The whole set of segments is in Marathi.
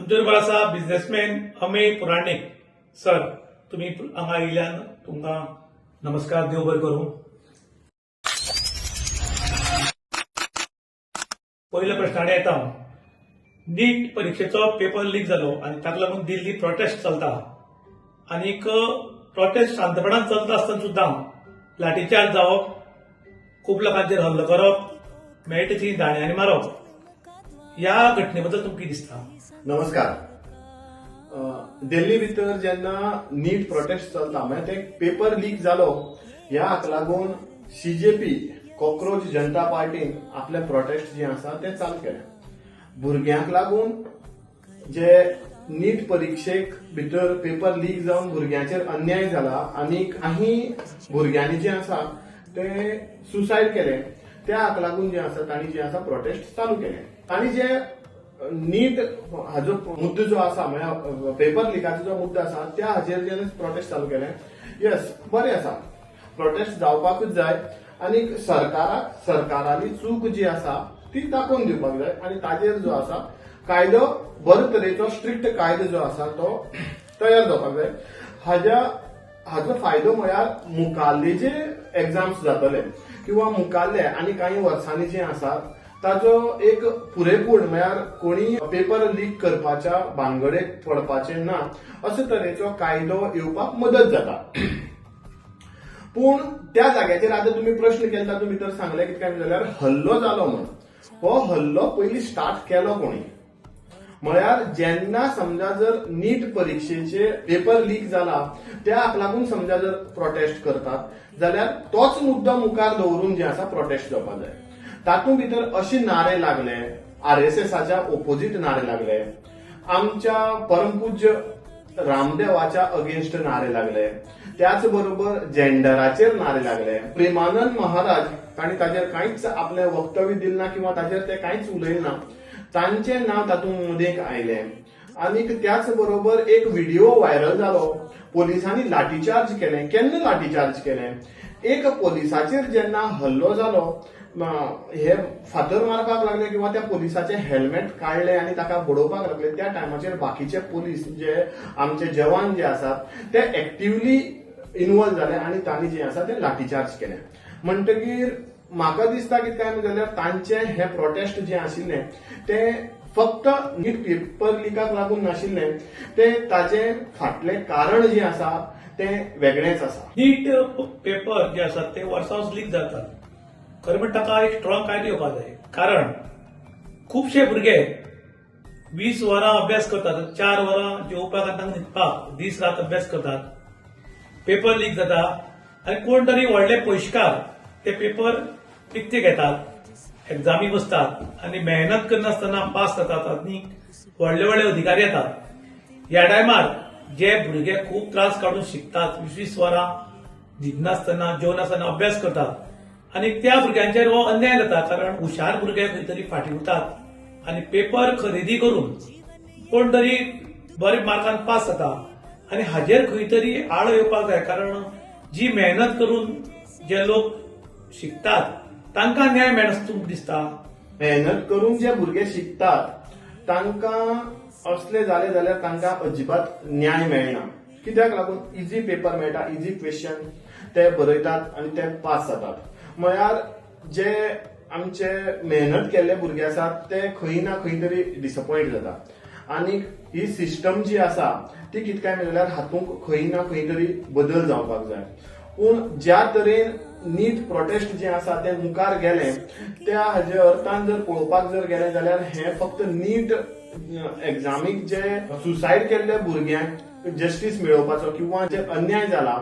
आमचे बरोबर आसा बिझनेसमॅन अमेय पुराणीक सर. तुम्ही हांगा आयिल्ल्यान तुमकां नमस्कार, देव बरें करूं. पयल्या प्रश्नाकडे येता. नीट परीक्षेचो पेपर लीक जालो आनी ताका लागून दिल्ली प्रोटेस्ट चलता. आनीक प्रोटेस्ट शांतपणान चलता आसतना सुद्दां लाठीचार्ज जावप, खूब लोकांचेर हल्लो करप, मेळटा ती दांड्यांनी मारप. ह्या घटने बद्दल तुमकां कितें दिसता? नमस्कार. दिल्ली भितर जेन्ना नीट प्रोटेस्ट चलता म्हणजे ते पेपर लीक जालो ह्या हाका लागून सीजेपी कॉक्रोच जनता पार्टीन आपले प्रोटेस्ट जे आसा ते चालू केले. भुरग्यांक लागून जे नीट परीक्षेक भितर पेपर लीक जावन भुरग्यांचेर अन्याय जाला आनी काही भुरग्यांनी जे आसा ते सुसायड केले, त्या हाका लागून जे आसा तांणी जे आसा प्रोटेस्ट चालू केले. तांणी जे नीट हाजो मुद्दो जो आसा म्हणजे पेपर लिकाचो जो मुद्दो आसा त्या हाचेर जे प्रोटेस्ट चालू केले. येस, बरें आसा, प्रोटेस्ट जावपाकूच जाय आनी सरकाराली चूक जी आसा ती दाखोवन दिवपाक जाय आनी ताजेर जो आसा कायदो बरे तरेचो स्ट्रिक्ट कायदो जो आसा तो तयार जावपाक जाय. हाजो फायदो म्हळ्यार मुखाल्ले जे एग्जाम्स जातले किंवा मुखाल्ले आनी काही वर्सांनी जे आसा ताजो एक पुरेपूर म्हळ्यार कोणी पेपर लीक करपाच्या भानगडेक पडपाचे ना अशे तरेचो कायदो येवपाक मदत जाता. पूण त्या जाग्याचेर आतां तुमी प्रश्न केला, तातूंत भितर सांगले कितें काय जाल्यार हल्लो जालो म्हणून. हो हल्लो पयलीं स्टार्ट केलो कोणी म्हळ्यार जेन्ना समजा जर नीट परीक्षेचे पेपर लीक जाला त्या हाका लागून समजा जर प्रोटेस्ट करतात जाल्यार तोच मुद्दो मुखार दवरून जे आसा प्रोटेस्ट जावपाक जाय. तातूंत भितर असे नारे लागले, आरएसएसाच्या ओपोजीट नारे लागले, आमच्या परमपूज्य रामदेवाच्या अगेन्स्ट नारे लागले, त्याच बरोबर जेंडराचेर नारे लागले. प्रेमानंद महाराज तांणी ताजेर कांयच आपले वक्तव्य दिलना किंवा ताजेर ते कांयच उलयना, तांचे नाव तातूंत मदीं आयले. आनी त्याच बरोबर एक व्हिडिओ व्हायरल जालो, पोलिसांनी लाठीचार्ज केले. केन्ना लाठीचार्ज केले? एक पोलिसाचेर जेन्ना हल्लो जालो, हे फातर मारपाक लागले किंवा त्या पोलिसाचे हेल्मेट काढले आणि ताका बडोवपाक लागले, त्या टायमाचेर बाकीचे पोलीस जे आमचे जवान जे आसात ते एक्टिव्हली इन्वॉल्व जाले आणि तांणी जे आसा ते लाठीचार्ज केले. म्हणटकीर म्हाका दिसता कितें काय जाल्यार तांचे हे प्रोटेस्ट जे आशिल्ले ते फक्त नीट पेपर लिकाक लागून नाशिल्ले, ते ताचे फाटले कारण जे आसा ते वेगळेच आसा. नीट पेपर जे आसात ते वर्सांस लीक जातात. खरें म्हणजे ताका एक स्ट्रॉंग कायदो येवपाक जाय. कारण खुबशे भुरगे 20 वरां अभ्यास करतात, 4 वरां जेवपाक आनी तांकां न्हिदपाक दीस रात अभ्यास करतात, पेपर लीक जाता आनी कोण तरी व्हडले पयशेकार ते पेपर विकते घेतात, एक्झामी बसतात आनी मेहनत करनासतना पास जातात आनी व्हडले व्हडले अधिकारी येतात. ह्या टायमार जे भुरगे खूब त्रास काडून शिकतात, 20 वरां न्हिदनासतना जेवनासतना अभ्यास करतात आनी त्या भुरग्यांचेर हो अन्याय जाता. कारण हुशार भुरगे खंय तरी फाटीं उरतात आनी पेपर खरेदी करून कोण तरी बरे मार्कान पास जाता आनी हाजेर खंय तरी आळो येवपाक जाय. कारण जी मेहनत करून जे लोक शिकतात तांकां न्याय मेळना अशें तुमकां दिसता? मेहनत करून जे भुरगे शिकतात तांकां असले जाले जाल्यार तांकां अजिबात न्याय मेळना. कित्याक लागून इजी पेपर मेळटा, इजी क्वेश्चन ते बरयतात आनी ते पास जातात. म्हळ्यार जे आमचे मेहनत केल्ले भुरगे आसात ते खंय ना खंय तरी डिसअपॉइंट जातात आनी ही सिस्टम जी आसा ती कितें काय जाल्यार हातूंत खंय ना खंय तरी बदल जावपाक जाय. पूण ज्या तरेन नीट प्रोटेस्ट जे आसा ते मुखार गेले त्या हाजे अर्थान जर पळोवपाक जर गेले जाल्यार हे फक्त नीट एक्झामीक जे सुसायड केल्ले भुरग्यांक जस्टीस मेळोवपाचो किंवा जे अन्याय जाला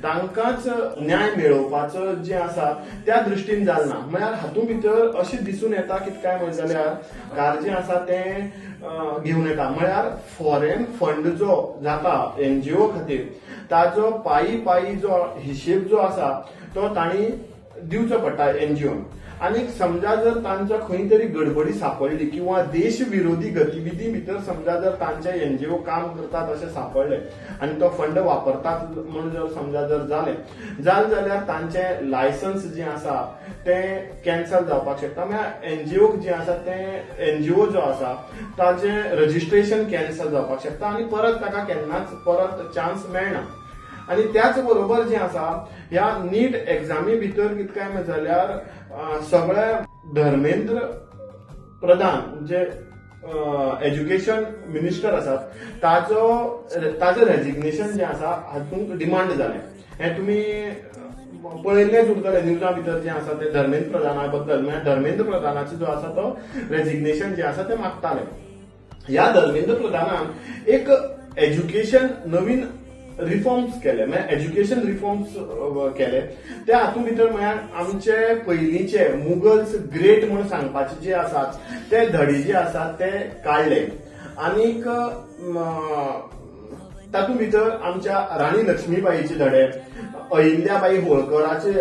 तांकांच न्याय मेळोवपाचो जे आसा त्या दृश्टीन जालना. म्हळ्यार हातूंत भितर अशें दिसून येता कितें काय म्हणत जाल्यार कार जे आसा ते घेवन येता. म्हळ्यार फॉरेन फंड जो जाता एनजीओ खातीर ताजो पायी जो हिशेब जो आसा तो तांणी दिवचो पडटा एनजीओन आणि समजा जर तांच्या खंय तरी गडबडी सापडली किंवा देशविरोधी गतिविधी भितर समजा जर तांचे एनजीओ काम करतात असे सापडले आणि तो फंड वापरतात म्हणून जर समजा जर जालें जाल्यार तांचे लायसन्स जे आसा ते कॅन्सल जावपाक शकता. म्हळ्यार एनजीओ जे आसा ते एनजीओ जो आसा ताचे रजिस्ट्रेशन कॅन्सल जावपाक शकता आणि परत ताका केन्नाच परत चान्स मेळना. आणि त्याच बरोबर जे आसा ह्या नीट एक्झामी भितर कितें काय जाल्यार सगळे धर्मेंद्र प्रधान जे एज्युकेशन मिनिस्टर आसात ताजो रेजिग्नेशन जे आसा हातूंत डिमांड जालें. हे तुमी पळयल्लेच उरतले न्यूजा भितर जे आसा ते धर्मेंद्र प्रधाना बद्दल. म्हळ्यार धर्मेंद्र प्रधानाचो जो आसा तो रेजिग्नेशन जे आसा ते मागताले. ह्या धर्मेंद्र प्रधानान एक एज्युकेशन नवीन रिफॉर्म्स केले, म्हळ्यार एज्युकेशन रिफॉर्म्स केले. त्या हातूंत भितर म्हळ्यार आमचे पयलींचे मुगल्स ग्रेट म्हणून सांगपाचे जे आसात ते धडे जे आसात ते काडले. आनीक तातूंत भितर आमच्या राणी लक्ष्मीबाईचे धडे, अहिल्याबाई होळकराचे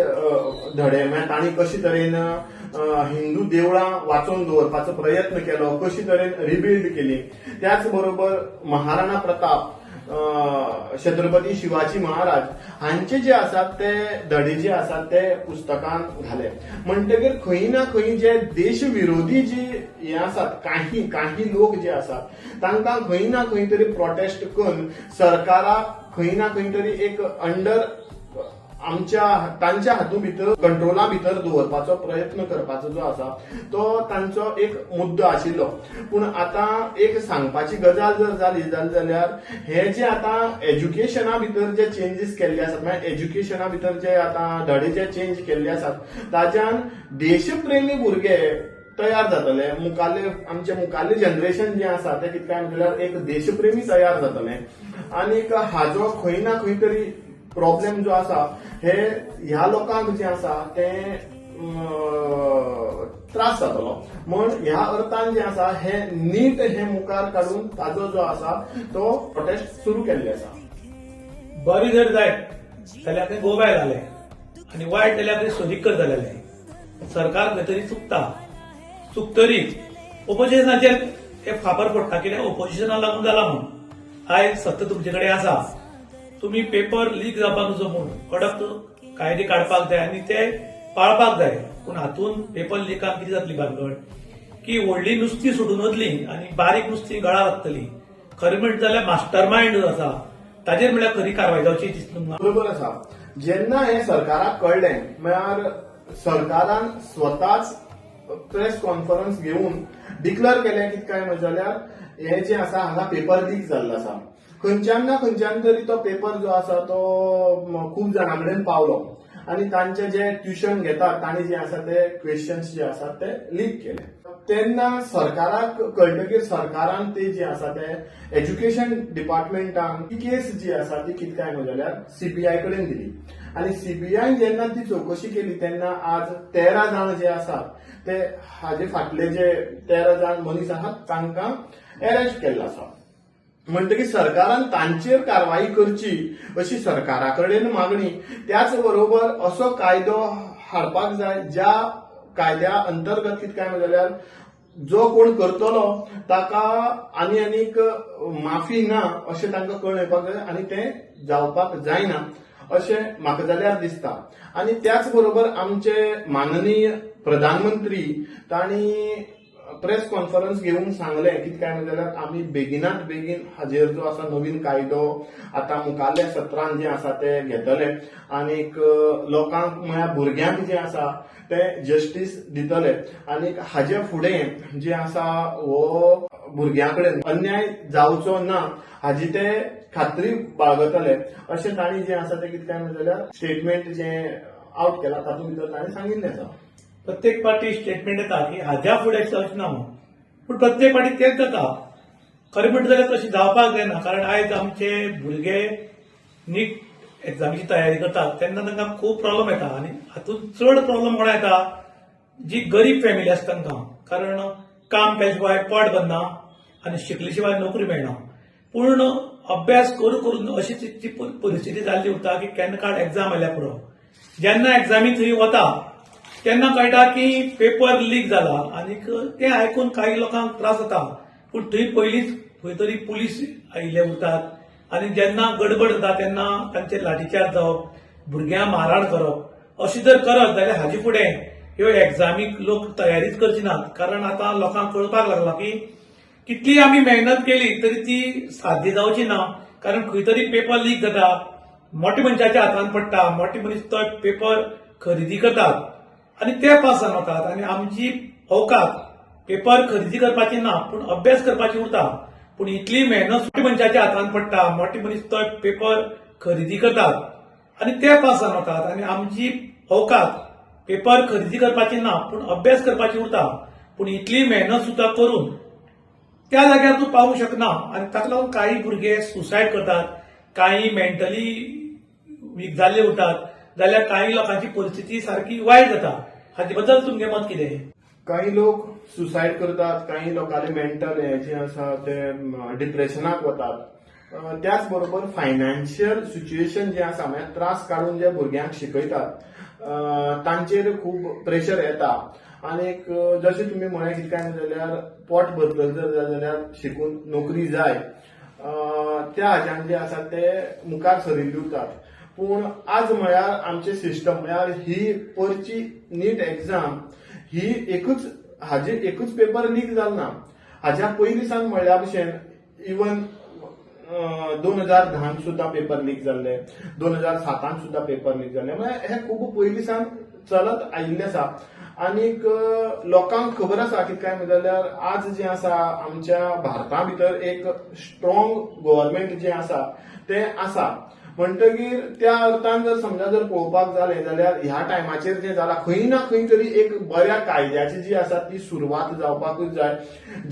धडे, म्हळ्यार तांणी कशे तरेन हिंदू देवळां वाचोवन दवरपाचो प्रयत्न केलो, कशी तरेन रिबिल्ड केली. त्याच बरोबर महाराणा प्रताप, छत्रपती शिवाजी महाराज हांचे जे आसात ते धडे जे आसात ते पुस्तकांत घाले. म्हणटकीर खंय ना खंय जे देशविरोधी जी हे आसात काही लोक जे आसात तांकां खंय ना खंय तरी प्रोटेस्ट करून सरकाराक खंय ना खंय तरी एक अंडर तांच्या हातूंत भितर कंट्रोला भितर दवरपाचो प्रयत्न करपाचो जो आसा तो तांचो एक मुद्दो आशिल्लो. पूण आतां एक सांगपाची गजाल जर जाली जाल्यार हे जे आतां एज्युकेशना भितर जे चेंजीस केल्ले आसात, म्हळ्यार एज्युकेशना भितर जे आतां धडे जे चेंज केल्ले आसात ताच्यान देशप्रेमी भुरगे तयार जातले. मुखाल्ले जनरेशन जे आसा ते कितें काय म्हटल्यार एक देशप्रेमी तयार जातले. आनीक हाजो खंय ना खंय तरी प्रॉब्लेम जो आसा हे ह्या लोकांक जे आसा ते त्रास जातलो. म्हण ह्या अर्थान जे आसा हे नीट हे मुखार काडून ताजो जो आसा तो प्रोटेस्ट सुरू केल्ले आसा. बरी जर जायत जाल्यार ते गोबाय जाले आणि वायट जाल्यार ते सोदीकर जालेले. सरकार खंय तरी चुकतरी ओपोजिशनाचेर एक फापर पडटा, कित्याक ओपोजिशनाक लागून जाला म्हणून. आयज सत्ता तुमचे कडेन आसा, तुम्ही पेपर लीक जावपाक नजो म्हणून कडक कायदे काडपाक जाय आणि ते पाळपाक जाय. पूण हातूंत पेपर लिकान कितें जातली भानगड की व्हडली नुस्तीं सुटून वतली आणि बारीक नुस्तीं गळा लागतली. खरें म्हणट जाल्यार मास्टर मायंड जो आसा ताजेर म्हळ्यार खरी कारवाय जावची दिसता तुमकां. बरोबर आसा. जेन्ना हे सरकाराक कळ्ळें म्हळ्यार सरकारान स्वताच प्रेस कॉन्फरन्स घेवन डिक्लेअर केलें कितें काय जाल्यार हे जे आसा हांगा पेपर लीक जाल्लो आसा. खंयच्यान ना खंयच्यान तरी तो पेपर जो आसा तो खूब जाणां कडेन पावलो आणि तांचे जे ट्युशन घेतात तांणी जे आसा ते क्वेश्चन्स जे आसात ते लीक केले. तेन्ना सरकाराक कळटकीर सरकारान ते जे आसा ते एज्युकेशन डिपार्टमेंटान ती केस जी आसा ती कितें काय जाल्यार सीबीआय कडेन दिली. आणि सीबीआय जेन्ना ती चौकशी केली तेन्ना आज 13 जाण जे आसात ते हाजे फाटले जे 13 जाण मनीस आसात तांकां अरेस्ट केल्लो आसा. म्हणटकीर सरकारान तांचेर कारवाई करची अशी सरकारा कडेन मागणी. त्याच बरोबर असो कायदो हाडपाक जाय ज्या कायद्या अंतर्गत कितें काय जाल्यार जो कोण करतलो ताका आनीक माफी ना अशें तांकां कळून येवपाक जाय आनी तें जावपाक जायना अशें म्हाका जाल्यार दिसता. आनी त्याच बरोबर आमचे माननीय प्रधानमंत्री तांणी प्रेस कॉन्फरन्स घेवन सांगले कितें काय जाल्यार आमी बेगिनात बेगीन हाजेर जो आसा नवीन कायदो आतां मुखाल्ल्या सत्रांत जे आसा ते घेतले आनीक लोकांक म्हळ्यार भुरग्यांक जे आसा ते जस्टीस दितले. आनीक हाजे फुडें जे आसा हो भुरग्यां कडेन अन्याय जावचो ना हाजी ते खात्री बाळगतले अशें तांणी जे आसा ते कितें काय जाल्यार स्टेटमेंट जे आउट केला तातूंत भितर तांणी सांगिल्लें आसा. प्रत्येक पार्टी स्टेटमेंट येता की हाज्या फुडें जावचें ना म्हणून. पूण प्रत्येक पार्टी तेच जाता. खरें म्हणटा जाल्यार तशें जावपाक जायना. कारण आयज आमचे भुरगे नीट एक्झामीची तयारी करतात तेन्ना तांकां खूब प्रॉब्लेम येता आनी हातूंत चड प्रॉब्लेम कोणा येता जी गरीब फॅमिली आसा तांकां. कारण काम केल्या शिवाय पोट भरना आनी शिकले शिवाय नोकरी मेळना. पूण अभ्यास करून अशी परिस्थिती जाल्ली उरता की केन्ना काड एक्झाम आयल्या पुरो जेन्ना एक्झामी थंय वता तेन्ना कळटा की पेपर लीक जाला आणि ते आयकून काही लोकांक त्रास जाता पूण थंय पयलींच खंय तरी पुलीस आयिल्ले उरतात आणि जेन्ना गडबड जाता तेन्ना तांचेर लाठीचार्ज जावप भुरग्यांक मारहाण करप अशी जर करत जाल्यार हाचे फुडें ह्यो एग्जामीक लोक तयारीच करचे नात कारण आतां लोकांक कळपाक लागला की कितली आमी मेहनत केली तरी ती साध्य जावची ना कारण खंय तरी पेपर लीक जाता मोठ्या मनशाच्या हातांत पडटा मोठे मनीस तो पेपर खरेदी करतात आणि ते पास जावन वतात आणि आमची अवकात पेपर खरेदी करपाची ना पूण अभ्यास करपाची उरता पूण इतली मेहनत मोठ्या मनशाच्या हातांत पडटा मोठे मनीस तो पेपर खरेदी करतात आणि ते पास जावन वतात आणि आमची अवकात पेपर खरेदी करपाची ना पूण अभ्यास करपाची उरता पूण इतली मेहनत सुद्धा करून त्या जाग्यार तूं पावूंक शकना आणि ताका लागून काही भुरगे सुसायड करतात काही मेंटली वीक जाल्ले उरतात जाल्यार काही लोकांची परिस्थिती सारकी वायट जाता हाचे बद्दल तुमचें मत कितें काही लोक सुसायड करतात काही लोकांचे मेंटल हे जे आसा ते डिप्रेशनाक वतात त्याच बरोबर फायनान्शियल सिच्युएशन जे आसा म्हणजे त्रास काडून जे भुरग्यांक शिकयतात तांचेर खूब प्रेशर येता आणि जशें तुमी म्हळें कितें काय जाल्यार पोट भरतल जर जाल्यार शिकून नोकरी जाय त्या हाच्यान जे आसा ते मुखार सरिल्ले उरतात पूण आज म्हळ्यार आमचे सिस्टम म्हळ्यार ही परची नीट एग्जाम ही हाजे एकूच पेपर लीक जालो ना हाज्या पयलीं सावन म्हणल्या भशेन इवन 2010 सुद्धा पेपर लीक जाल्ले 2007 सुद्धा पेपर लीक जाल्ले म्हणजे हे खूब पयलीं सावन चलत आयिल्ले आसा आनीक लोकांक खबर आसा की काय जाल्यार आज जे आसा आमच्या भारता भितर एक स्ट्रॉंग गव्हर्नमेंट जे आसा ते आसा म्हणटकीर त्या अर्थान जर समजा जर पळोवपाक जालें जाल्यार ह्या टायमाचेर जें जालां खंय ना खंय तरी एक बऱ्या कायद्याची जी आसा ती सुरवात जावपाकूच जाय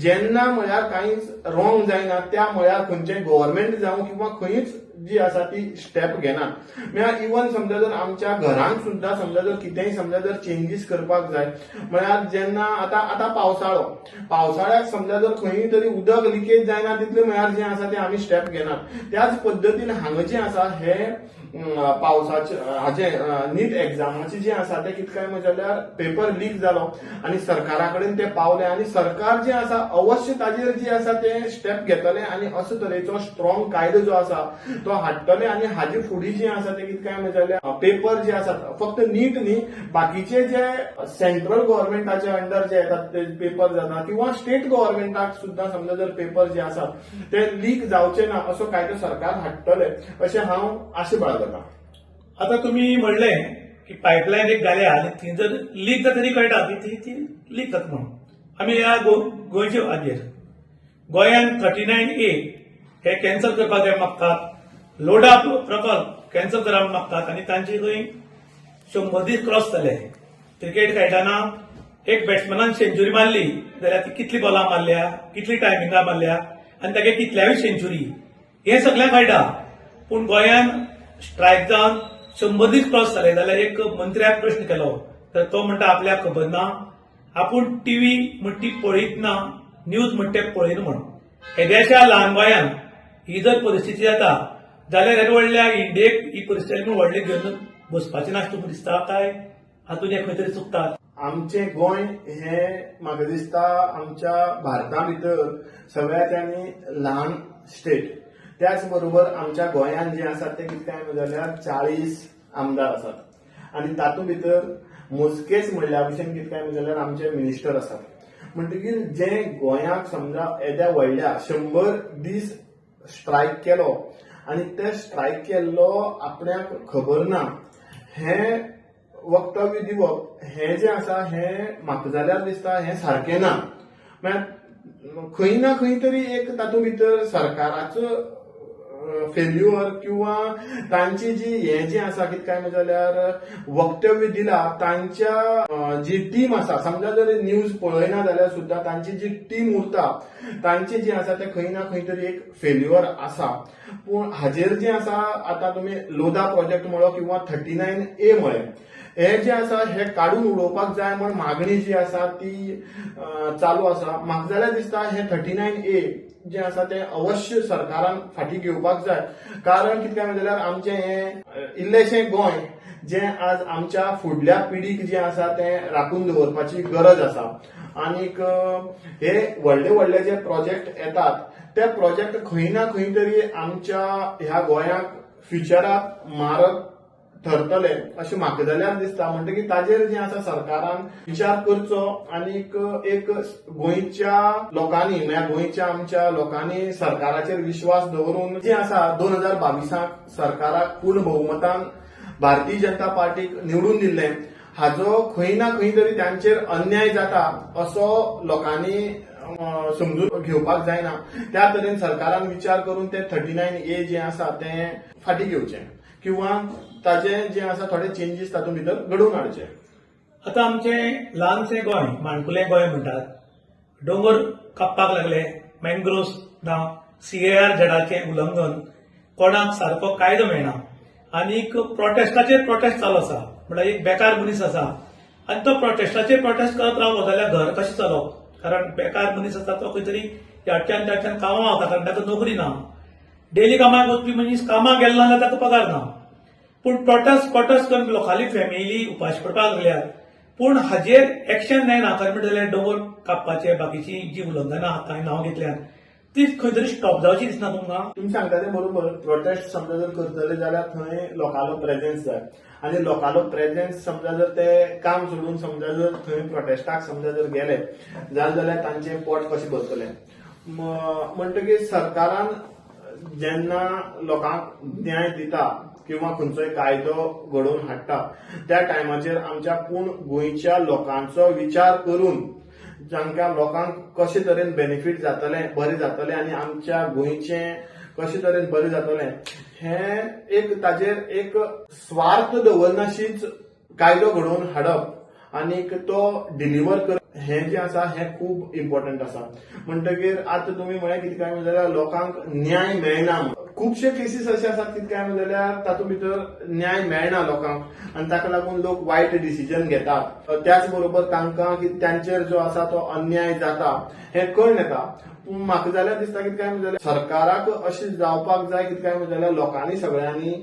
जेन्ना म्हळ्यार कांयच रॉंग जायना त्या म्हळ्यार खंयचें गव्हर्नमेंट जावं किंवा खंयच जी आसा ती स्टेप घेनात म्हळ्यार इवन समजा जर आमच्या घरांत सुद्धा समजा जर कितेंय समजा जर चेंजीस करपाक जाय म्हळ्यार जेन्ना आतां पावसाळ्याक समजा जर खंय तरी उदक लिकेज जायना तितलें म्हळ्यार जें आसा तें आमी स्टेप घेनात त्याच पद्दतीन हांगा जें आसा हे पावसाचे हाजे नीट एग्जामाचे जे आसा ते कितें काय जाल्यार पेपर लीक जालो आनी सरकारा कडेन ते पावले आनी सरकार जे आसा अवश्य ताजेर जे आसा ते स्टेप घेतले आनी असो तरेचो स्ट्रॉंग कायदो जो आसा तो हाडटले आनी हाजे फुडें जे आसा ते कितें काय जाल्यार पेपर जे आसात फक्त नीट न्ही बाकीचे जे सेंट्रल गव्हर्नमेंटाचे अंडर जे येतात ते पेपर जाता किंवा स्टेट गव्हर्नमेंटाक सुद्धा समजा जर पेपर जे आसात ते लीक जावचे ना असो कायदो सरकार हाडटले अशें हांव आशा बाळगतां आता तुम्ही म्हणलें की पायपलायन एक घाल्या आनी थंय जर लीक जाता तरी कळटा की ती लीक जाता म्हणून आमी ह्या गोंयच्या हाजेर गोंयांत 39A हे कॅन्सल करपाक जाय मागतात लोडा प्रकल्प कॅन्सल करपाक मागतात आनी तांचे थंय 100 दीस क्रॉस जाले क्रिकेट खेळटाना एक बॅट्समॅनान सेंच्युरी मारली जाल्यार ती कितली बॉलां मारल्या कितली टायमिंगां मारल्या आनी तागे कितल्यावी सेंच्युरी हे सगळ्यांक कळटा पूण गोंयांत स्ट्रायक जावन 100 दीस क्रॉस जाले जाल्यार एक मंत्र्याक प्रश्न केलो तर तो म्हणटा आपल्याक खबर ना आपूण टीव्ही म्हणटी पळयत ना न्यूज म्हणटे पळयना म्हणून येद्याशा ल्हान गोंयांत ही जर परिस्थिती जाता जाल्यार येद्या व्हडल्या इंडियेक ही परिस्थिती व्हडली घेवन बसपाचें नासता तुका दिसता काय हातून हे खंय तरी चुकतात आमचे गोंय हे म्हाका दिसता आमच्या भारता भितर सगळ्यात आनी ल्हान स्टेट त्याच बरोबर आमच्या गोंयांत जे आसा ते कितें काय जाल्यार 40 आमदार आसात आनी तातूंत भितर मोजकेच म्हणल्या भशेन कितें काय जाल्यार आमचे मिनिस्टर आसात म्हणटकीर जे गोंयाक समजा येद्या व्हडल्या 100 दीस स्ट्रायक केलो आनी ते स्ट्रायक केल्लो आपल्याक खबर ना हे वक्तव्य दिवप हे जे आसा हे म्हाका जाल्यार दिसता हे सारकें ना म्हळ्यार खंय ना खंय तरी एक तातूंत भितर सरकाराचो फेल्युअर किंवा तांची जी हे जे आसा कितें काय जाल्यार वक्तव्य दिला तांच्या जी टीम आसा समजा जर न्यूज पळयना जाल्यार सुद्धा तांची जी टीम उरता तांची जी आसा ते खंय ना खंय तरी एक फेल्युअर आसा पूण हाजेर जे आसा आतां तुमी लोधा प्रोजेक्ट म्हणो किंवा 39A म्हळें हे जे आसा हे काढून उडोवपाक जाय म्हण मागणी जी आसा ती चालू आसा म्हाका जाल्यार दिसता हे 39A जे आसा ते अवश्य सरकारान फाटीं घेवपाक जाय कारण कितें काय जाल्यार आमचें हे इल्लेशें गोंय जे आज आमच्या फुडल्या पिढीक जे आसा ते राखून दवरपाची गरज आसा. आनीक हे व्हडले व्हडले जे प्रोजेक्ट येतात ते प्रोजेक्ट खंय ना खंय तरी आमच्या ह्या गोंयाक फ्युचराक मारक ठरतले अशें म्हाका जाल्यार दिसता. म्हणटकीर ताजेर जे आसा सरकारान विचार करचो आनीक एक गोंयच्या लोकांनी म्हळ्यार गोंयच्या आमच्या लोकांनी सरकाराचेर विश्वास दवरून जे आसा 2022 सरकाराक पूर्ण बहुमतान भारतीय जनता पार्टीक निवडून दिल्ले हाजो खंय ना खंय तरी तांचेर अन्याय जाता असो लोकांनी समजून घेवपाक जायना. त्या तरेन सरकारान विचार करून ते 39A जे आसा ते फाटीं घेवचे किंवा ताचे जे आसा थोडे चेंजीस तातूंत भितर घडोवन हाडचे. आता आमचे ल्हानशें गोंय माणकुलें गोंय म्हणटात, दोंगर कापपाक लागले, मँग्रोव्स ना, CAR झेडाचें उल्लंघन, कोणाक सारको कायदो मेळना आनीक प्रोटेस्टाचेर प्रोटेस्ट चालू आसा. म्हणल्यार एक बेकार मनीस आसा आनी तो प्रोटेस्टाचेर प्रोटेस्ट करत रावलो जाल्यार घर कशें चलोवप. कारण बेकार मनीस आसा तो खंय तरी ह्याच्यान त्याच्यान कामां वता कारण ताका नोकरी ना. डेली कामाक वचपी मनीस कामाक गेलो ना जाल्यार ताका पगार ना. पूण प्रोटेस्ट करून लोकांली फॅमिली उपाशी पडपाक लागल्यात. पूण हाजेर एक्शन जायना. खरें म्हणटा जाल्यार दोंगर कापपाचे बाकीची जी उल्लंघनां हांवें नांव घेतल्यात ती खंय तरी स्टॉप जावची दिसना तुमकां. तुम्ही सांगता ते बरोबर. प्रोटेस्ट समजा जर करतले जाल्यार थंय लोकांलो प्रेझेन्स जाय आनी लोकांलो प्रेझेन्स समजा जर ते काम सोडून समजा जर थंय प्रोटेस्टाक समजा जर गेले जाल्यार तांचें पोट कशें भरतलें. म्हणटकीर सरकारान जेन्ना लोकांक न्याय दिता किंवा खंयचोय कायदो घडोवन हाडटा त्या टायमाचेर आमच्या पूर्ण गोंयच्या लोकांचो विचार करून जांकां लोकांक कशे तरेन बेनिफीट जातले, बरें जातलें आनी आमच्या गोंयचें कशे तरेन बरें जातलें हे एक ताजेर एक स्वार्थ दवरनाशीच कायदो घडोवन हाडप आनीक तो डिलिव्हर करप हें जें आसा हें खूब इम्पॉर्टंट आसा. म्हणटकीर आतां तुमी म्हळ्यार कितें काय जाल्यार लोकांक न्याय मेळना. खुबशे केसीस अशे आसात कितें काय जाल्यार तातूंत भितर न्याय मेळना लोकांक आनी ताका लागून लोक वायट डिसिजन घेतात. त्याच बरोबर तांकां तांचेर जो आसा तो अन्याय जाता हें कळून येता. पूण म्हाका जाल्यार दिसता कितें काय जाल्यार सरकाराक अशें जावपाक जाय कितें काय जाल्यार लोकांनी सगळ्यांनी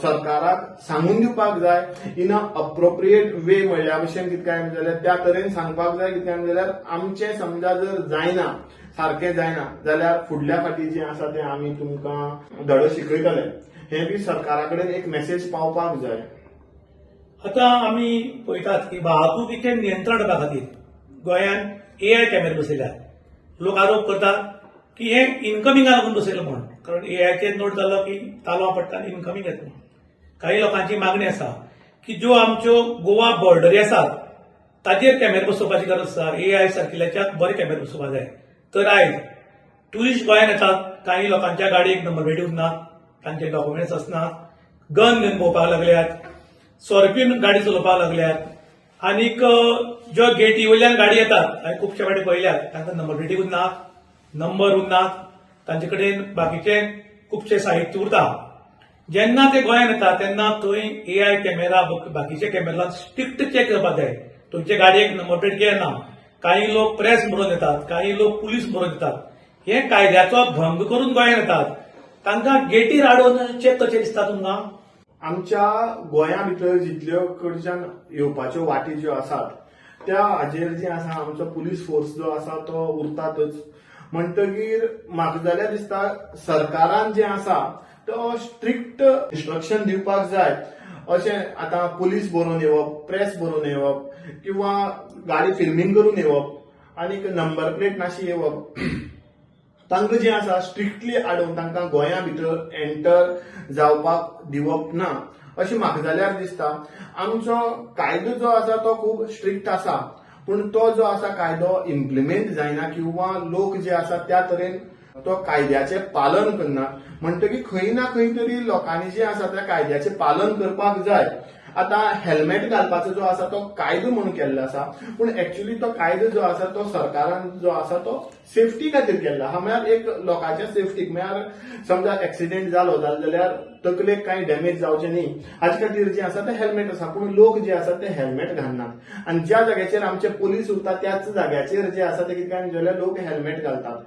सरकाराक सांगून दिवपाक जाय इन अ अप्रोप्रिएट वे. म्हणल्या भशेन कितें काय जाल्यार त्या तरेन सांगपाक जाय कितें काय जाल्यार आमचें समजा जर जायना सारखें जायना जाल्यार फुडल्या फाटी जें आसा तें आमी तुमकां धडो शिकयतले हें बी सरकारा कडेन एक मेसेज पावपाक जाय. आता आमी पळयतात की वाहतुकीचें नियंत्रण करपा खातीर गोंयांत AI कॅमेरे बसयल्यात. लोक आरोप करतात की हे इनकमिंगाक लागून बसयलो म्हण. कारण AIचेर नोट जालो की तालवां पडटा आनी इनकमिंग येता. काही लोकांची मागणी आसा की ज्यो आमच्यो गोवा बॉर्डरी आसात ताजेर कॅमेरे बसोवपाची गरज आसा. AI सारकिल्ल्याच्या बरे कॅमेरे बसोवपाक जाय. तर आयज ट्युरिस्ट गोंयांत येतात, काही लोकांच्या गाडयेक नंबर प्लेटी उरनात, तांचे डॉक्युमेंट्स आसनात, गन घेवन भोंवपाक लागल्यात, स्कॉर्पिओन गाडी चलोवपाक लागल्यात आनीक ज्यो गेटी वयल्यान गाडी येतात हांवें खुबशे फावटी पळयल्यात तांकां नंबर प्लेटी उरनात, नंबर उरनात, तांचे कडेन बाकीचे खुबशे साहित्य उरता. जेन्ना ते गोंयांत येतात तेन्ना थंय AI कॅमेरा बाकीचे कॅमेरा स्ट्रिक्ट चॅक करपाक जाय तुमचे गाडयेक नंबर प्लेट कित्याक ना. काही लोक प्रेस बरोवन येतात, काही लोक पुलीस बरोवन येतात. हे कायद्याचो भंग करून गोंयांत येतात. तांकां गेटीर हाडून चॅक करचें दिसता तुमकां. आमच्या गोंया भितर जितल्यो कडच्यान येवपाच्यो वाटी ज्यो आसात त्या हाजेर जे आसा आमचो पुलीस फोर्स जो आसा तो उरतातच. म्हणटकीर म्हाका जाल्यार दिसता सरकारान जे आसा तो स्ट्रिक्ट इन्स्ट्रक्शन दिवपाक जाय. अशें आतां पुलीस बरोवन येवप, प्रेस बरोवन येवप किंवा गाडी फिल्मींग करून येवप आनीक नंबर प्लेट नाशी येवप तांकां जें आसा स्ट्रिक्टली हाडून तांकां गोंया भितर एंटर जावपाक दिवप ना अशें म्हाका जाल्यार दिसता. आमचो कायदो जो आसा तो खूब स्ट्रिक्ट आसा पूण तो जो आसा कायदो इम्प्लिमेंट जायना किंवा लोक जे आसा त्या तरेन तो कायद्याचें पालन करनात. म्हणटकीर खंय ना खंय तरी लोकांनी जे आसा त्या कायद्याचें पालन करपाक जाय. आता हेल्मेट घालपाचो जो आसा तो कायदो म्हणून केल्लो आसा पूण एक्चुअली तो कायदो जो आसा तो सरकारान जो आसा तो सेफ्टी खातीर केल्लो आहा. म्हळ्यार एक लोकांच्या सेफ्टीक म्हळ्यार समजा एक्सिडेंट जालो जाल्यार तकलेक कांय डॅमेज जावचें न्ही हाचे खातीर जे आसा ते हेल्मेट आसा. पूण लोक जे आसा ते हेल्मेट घालनात आनी ज्या जाग्याचेर आमचे पुलीस उरता त्याच जाग्याचेर जे आसा ते कितें काय जाल्यार लोक हेल्मेट घालतात.